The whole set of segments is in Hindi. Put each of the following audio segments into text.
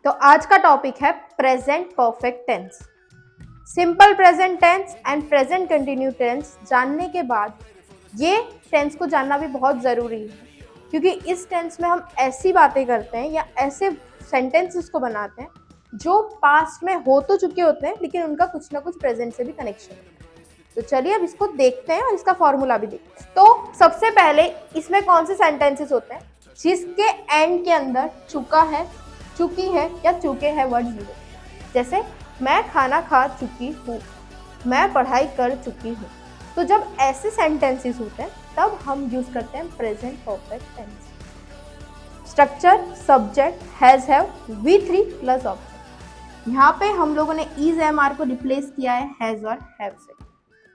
तो आज का टॉपिक है present perfect tense. Simple present tense and present continue tense जानने के बाद ये टेंस को जानना भी बहुत ज़रूरी है, क्योंकि इस टेंस में हम ऐसी बातें करते हैं या ऐसे सेंटेंसेस को बनाते हैं जो पास्ट में हो तो चुके होते हैं, लेकिन उनका कुछ ना कुछ प्रेजेंट से भी कनेक्शन है। तो चलिए अब इसको देखते हैं और इसका फॉर्मूला भी देखते हैं। तो सबसे पहले इसमें कौन से सेंटेंसेस होते हैं जिसके एंड के अंदर चुका है, चुकी है या चुके हैं वर्ड यूज। जैसे मैं खाना खा चुकी हूँ, मैं पढ़ाई कर चुकी हूँ। तो जब ऐसे सेंटेंसेस होते हैं तब हम यूज करते हैं present perfect tense. Structure subject has have V3 plus object. यहाँ पे हम लोगों ने इज एम आर को रिप्लेस किया है हैज और हैव से।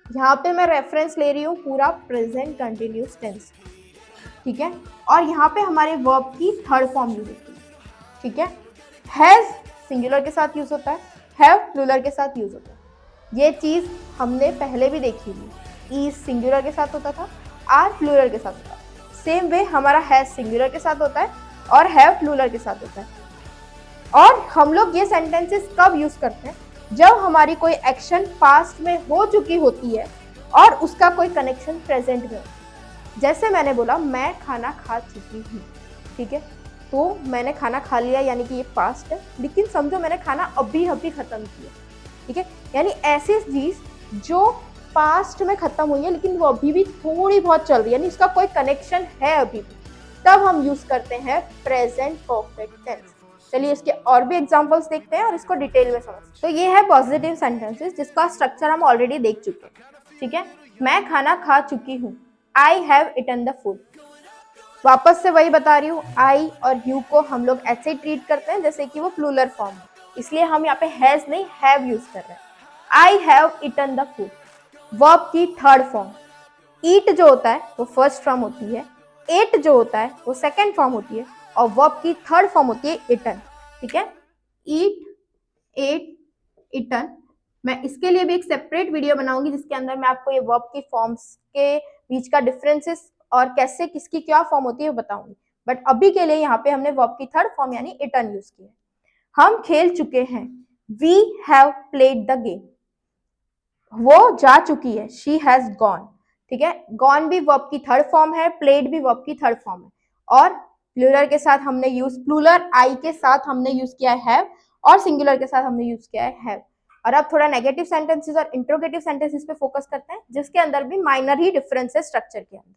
यहाँ पे मैं रेफरेंस ले रही हूँ पूरा प्रेजेंट कंटिन्यूस टेंस, ठीक है। और यहाँ पे हमारे वर्ब की थर्ड फॉर्म यूज होती है, ठीक है। हैज सिंगुलर के साथ यूज होता है, हैव प्लूरल के साथ यूज होता है। ये चीज हमने पहले भी देखी थी। इज सिंगुलर के साथ होता था, आर प्लूरल के साथ होता है। सेम वे हमारा हैज सिंगुलर के साथ होता है और हैव प्लूरल के साथ होता है। और हम लोग ये सेंटेंसेस कब यूज करते हैं? जब हमारी कोई एक्शन पास्ट में हो चुकी होती है और उसका कोई कनेक्शन प्रेजेंट में हो। जैसे मैंने बोला मैं खाना खा चुकी हूँ, ठीक है। तो मैंने खाना खा लिया यानी कि ये पास्ट है, लेकिन समझो मैंने खाना अभी अभी खत्म किया, ठीक है। यानी ऐसी चीज जो पास्ट में खत्म हुई है लेकिन वो अभी भी थोड़ी बहुत चल रही है, यानी इसका कोई कनेक्शन है अभी भी, तब हम यूज करते हैं प्रेजेंट परफेक्ट टेंस। चलिए इसके और भी एग्जांपल्स देखते हैं और इसको डिटेल में समझते हैं। तो ये है पॉजिटिव सेंटेंसेस जिसका स्ट्रक्चर हम ऑलरेडी देख चुके हैं, ठीक है। मैं खाना खा चुकी हूँ, I have eaten the food. वापस से वही बता रही हूँ, आई और यू को हम लोग ऐसे ही ट्रीट करते हैं जैसे कि वो प्लूरल फॉर्म है, इसलिए हम यहाँ पे हैज नहीं हैव यूज कर रहे हैं। I have eaten the food verb की थर्ड फॉर्म। ईट जो होता है वो फर्स्ट फॉर्म होती है, एट जो होता है वो सेकेंड फॉर्म होती है, और वर्ब की थर्ड फॉर्म होती है इटन, ठीक है। ईट, एट, इटन। मैं इसके लिए भी एक सेपरेट वीडियो बनाऊंगी जिसके अंदर मैं आपको ये वर्ब की फॉर्म्स के बीच का डिफरेंसेस और कैसे किसकी क्या फॉर्म होती है वो बताऊंगी। बट अभी के लिए यहाँ पे हमने वर्ब की थर्ड फॉर्म यानी इटन यूज की है। हम खेल चुके हैं, we have played the game. वो जा चुकी है, शी हैज गॉन, ठीक है। गॉन भी वर्ब की थर्ड फॉर्म है, प्लेड भी वर्ब की थर्ड फॉर्म है। और प्लूरल के साथ हमने यूज प्लूरल आई के साथ हमने यूज किया है हैव, और सिंगुलर के साथ हमने यूज किया है हैव। और अब थोड़ा नेगेटिव सेंटेंसेस और इंट्रोगेटिव सेंटेंसेस पे फोकस करते हैं जिसके अंदर भी माइनर ही डिफरेंस है स्ट्रक्चर के अंदर।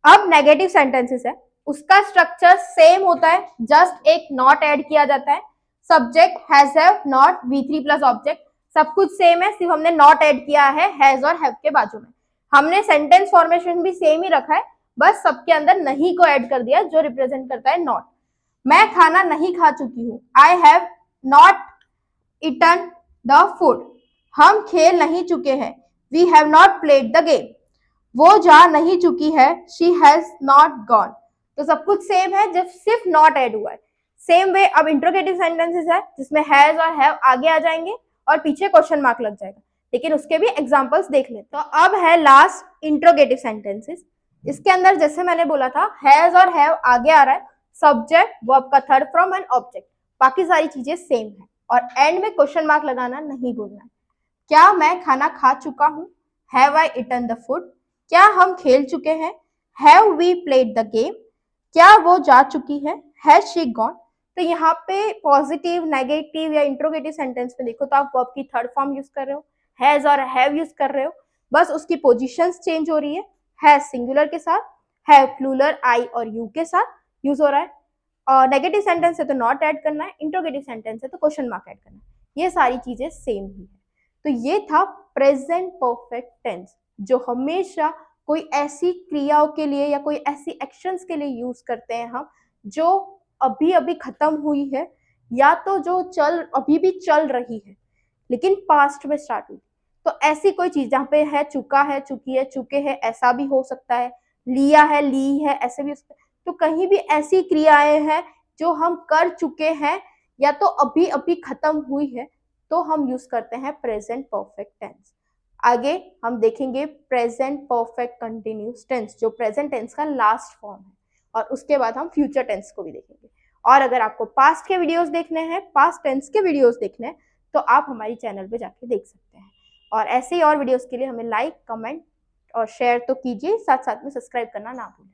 अब नेगेटिव सेंटेंसेस है, उसका स्ट्रक्चर सेम होता है, जस्ट एक नॉट ऐड किया जाता है। Subject has have not V3 plus object, सब कुछ सेम है, सिर्फ हमने नॉट ऐड किया है हैज और हैव के बाजू में। हमने सेंटेंस फॉर्मेशन भी सेम ही रखा है, बस सबके अंदर नहीं को ऐड कर दिया जो रिप्रेजेंट करता है नॉट। मैं खाना नहीं खा चुकी हूँ, I have not eaten the food. हम खेल नहीं चुके हैं, we have not played the game. वो जा नहीं चुकी है, शी हैज नॉट गॉन। तो सब कुछ सेम है, जब सिर्फ नॉट ऐड हुआ है। सेम वे अब इंट्रोगेटिव सेंटेंसेस है जिसमें हैज और हैव आगे आ जाएंगे और पीछे क्वेश्चन मार्क लग जाएगा, लेकिन उसके भी एग्जांपल्स देख लेते। तो अब है लास्ट इंट्रोगेटिव सेंटेंसेस। इसके अंदर जैसे मैंने बोला था हैज और हैव आगे आ रहा है, सब्जेक्ट वर्ब का थर्ड फॉर्म एंड ऑब्जेक्ट, बाकी सारी चीजें सेम है। और एंड में क्वेश्चन मार्क लगाना नहीं भूलना है। क्या मैं खाना खा चुका हूँ, have I eaten the food. क्या हम खेल चुके हैं, have we played the game. क्या वो जा चुकी है, हैज शी गॉन। तो यहाँ पे पॉजिटिव, नेगेटिव या इंट्रोगेटिव सेंटेंस में देखो तो आप वर्ब की थर्ड फॉर्म यूज कर रहे हो, हैज और हैव यूज कर रहे हो, बस उसकी पोजीशंस चेंज हो रही है। हैज सिंगुलर के साथ, हैव प्लूरल आई और यू के साथ यूज हो रहा है। और नेगेटिव सेंटेंस है तो नॉट ऐड करना है, इंट्रोगेटिव सेंटेंस है तो क्वेश्चन मार्क ऐड करना है। ये सारी चीजें सेम ही है। तो ये था प्रेजेंट परफेक्ट टेंस, जो हमेशा कोई ऐसी क्रियाओं के लिए या कोई ऐसी एक्शंस के लिए यूज करते हैं हम जो अभी अभी खत्म हुई है, या तो जो अभी भी चल रही है लेकिन पास्ट में स्टार्ट हुई। तो ऐसी कोई चीज जहाँ पे है चुका है, चुकी है, चुके हैं, ऐसा भी हो सकता है, लिया है, ली है, ऐसे भी हो सकता है। तो कहीं भी ऐसी क्रियाएं हैं जो हम कर चुके हैं या तो अभी अभी खत्म हुई है, तो हम यूज करते हैं प्रेजेंट परफेक्ट टेंस। आगे हम देखेंगे प्रेजेंट परफेक्ट कंटिन्यूस टेंस, जो प्रेजेंट टेंस का लास्ट फॉर्म है, और उसके बाद हम फ्यूचर टेंस को भी देखेंगे। और अगर आपको पास्ट के वीडियोस देखने हैं, पास्ट टेंस के वीडियोस देखने हैं, तो आप हमारी चैनल पे जाके देख सकते हैं। और ऐसे ही और वीडियोस के लिए हमें लाइक, कमेंट और शेयर तो कीजिए, साथ साथ में सब्सक्राइब करना ना भूलिए।